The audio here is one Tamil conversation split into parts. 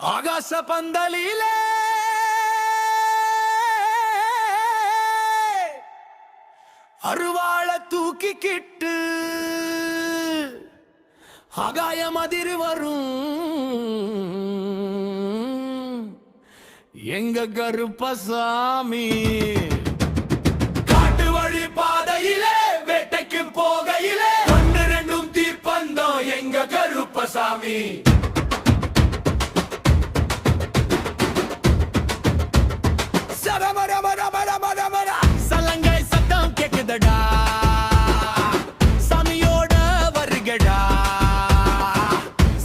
ஆகாச பந்தலிலே அருவாள தூக்கிக்கிட்டு ஆகாயம் அதிர் வரும் எங்க கருப்பசாமி. காட்டு வழி பாதையிலே வேட்டைக்கு போகையிலே ஒன்று ரெண்டும் தீப்பந்தம் எங்க கருப்பசாமி. சலங்கை சத்தம் கேக்குதடா, சாமியோட வருகடா,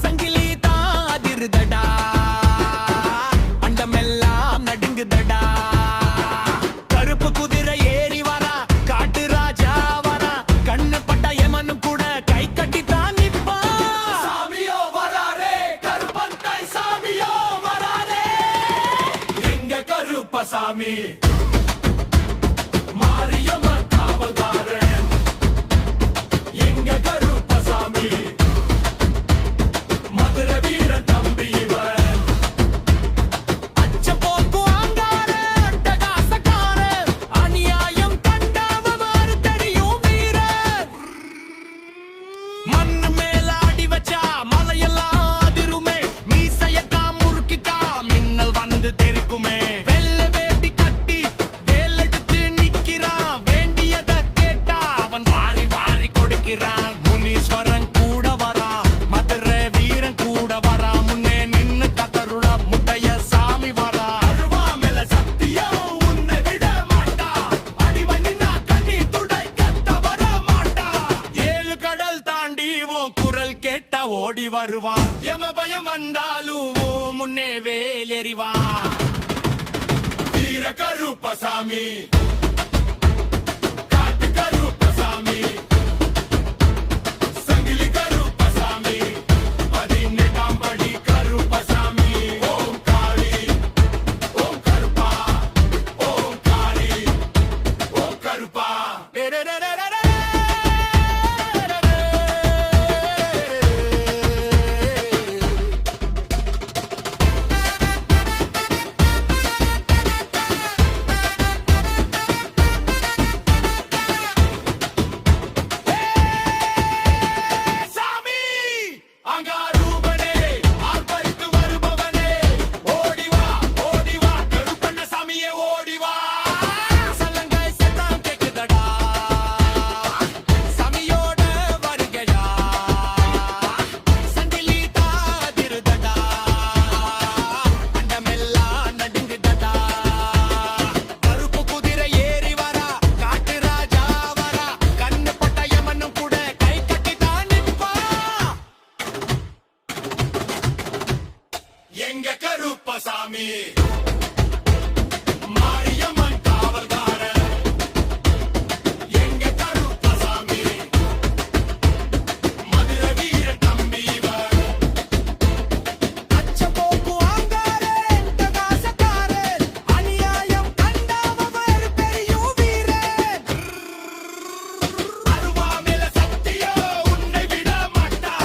சங்கிலி தான் அதிருதடா, அண்டமெல்லாம் நடுங்குதடா. கருப்பு குதிரை ஏறி வரா, காட்டு ராஜா வரா, கண்ணு பட்ட எமனும் கூட கை கட்டித்தான் நிப்பா. சாமியோ வராரே, கருப்பன்கை சாமியோ வராரே, எங்க கருப்பசாமி. மாரியம்மன் காவல்காரன் எங்க கருப்பசாமி. மதுரை வீரன் தம்பி இவன், அச்ச போக்கும் ஆங்காரன், அட்டகாசக்காரன், அநியாயம் கண்டவன் தெரியும் வீரன். மண்ணு மேல அடி வச்சா மலையெல்லாம் அதிருமே, மீசையக்கா முறுக்கிக்கா மின்னல் வந்து தெரிக்குமே. முனீஸ்வரன் கூட வரா, மதுரை வீரன் கூட வரா, முன்னே நின்னு கதருள முட்டைய சாமி வரா. அருவாமல சத்தியம் உன்னை விட மாட்டா, அடிவனின்னா கண்ணி துடை கத்த வர மாட்டா. ஏழு கடல் தாண்டி உன் குரல் கேட்டா ஓடி வருவான், எம பயம் வந்தாலும் முன்னே வேலெறிவான். வீர கருப்பசாமி, காட்டு கருப்பசாமி, எங்க கருப்பசாமி. மாரியம்மன் காவல்காரன் எங்க கருப்பசாமி. மதுரை வீரன் தம்பி இவன், அச்ச போக்கும் ஆங்காரன், அட்டகாசக்காரன், அநியாயம் கண்டவன் தெரியும் வீரன். அருவாமல சத்தியம் உன்னை விட மாட்டா,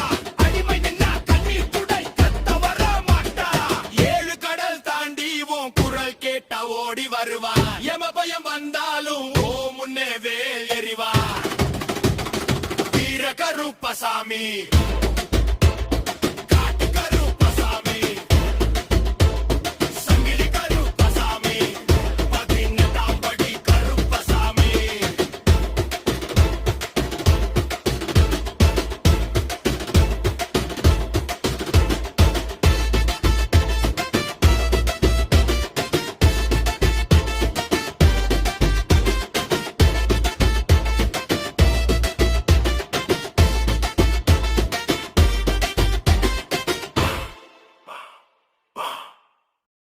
அடிமை நின்னா கண்ணீர் துடை கத்த வர மாட்டா. ஏழு கடல் தாண்டி உன் குரல் கேட்டா ஓடி வருவா, எம பயம் வந்தாலும் ஓ முன்னே வேல் எறிவா. வீர கருப்பசாமி.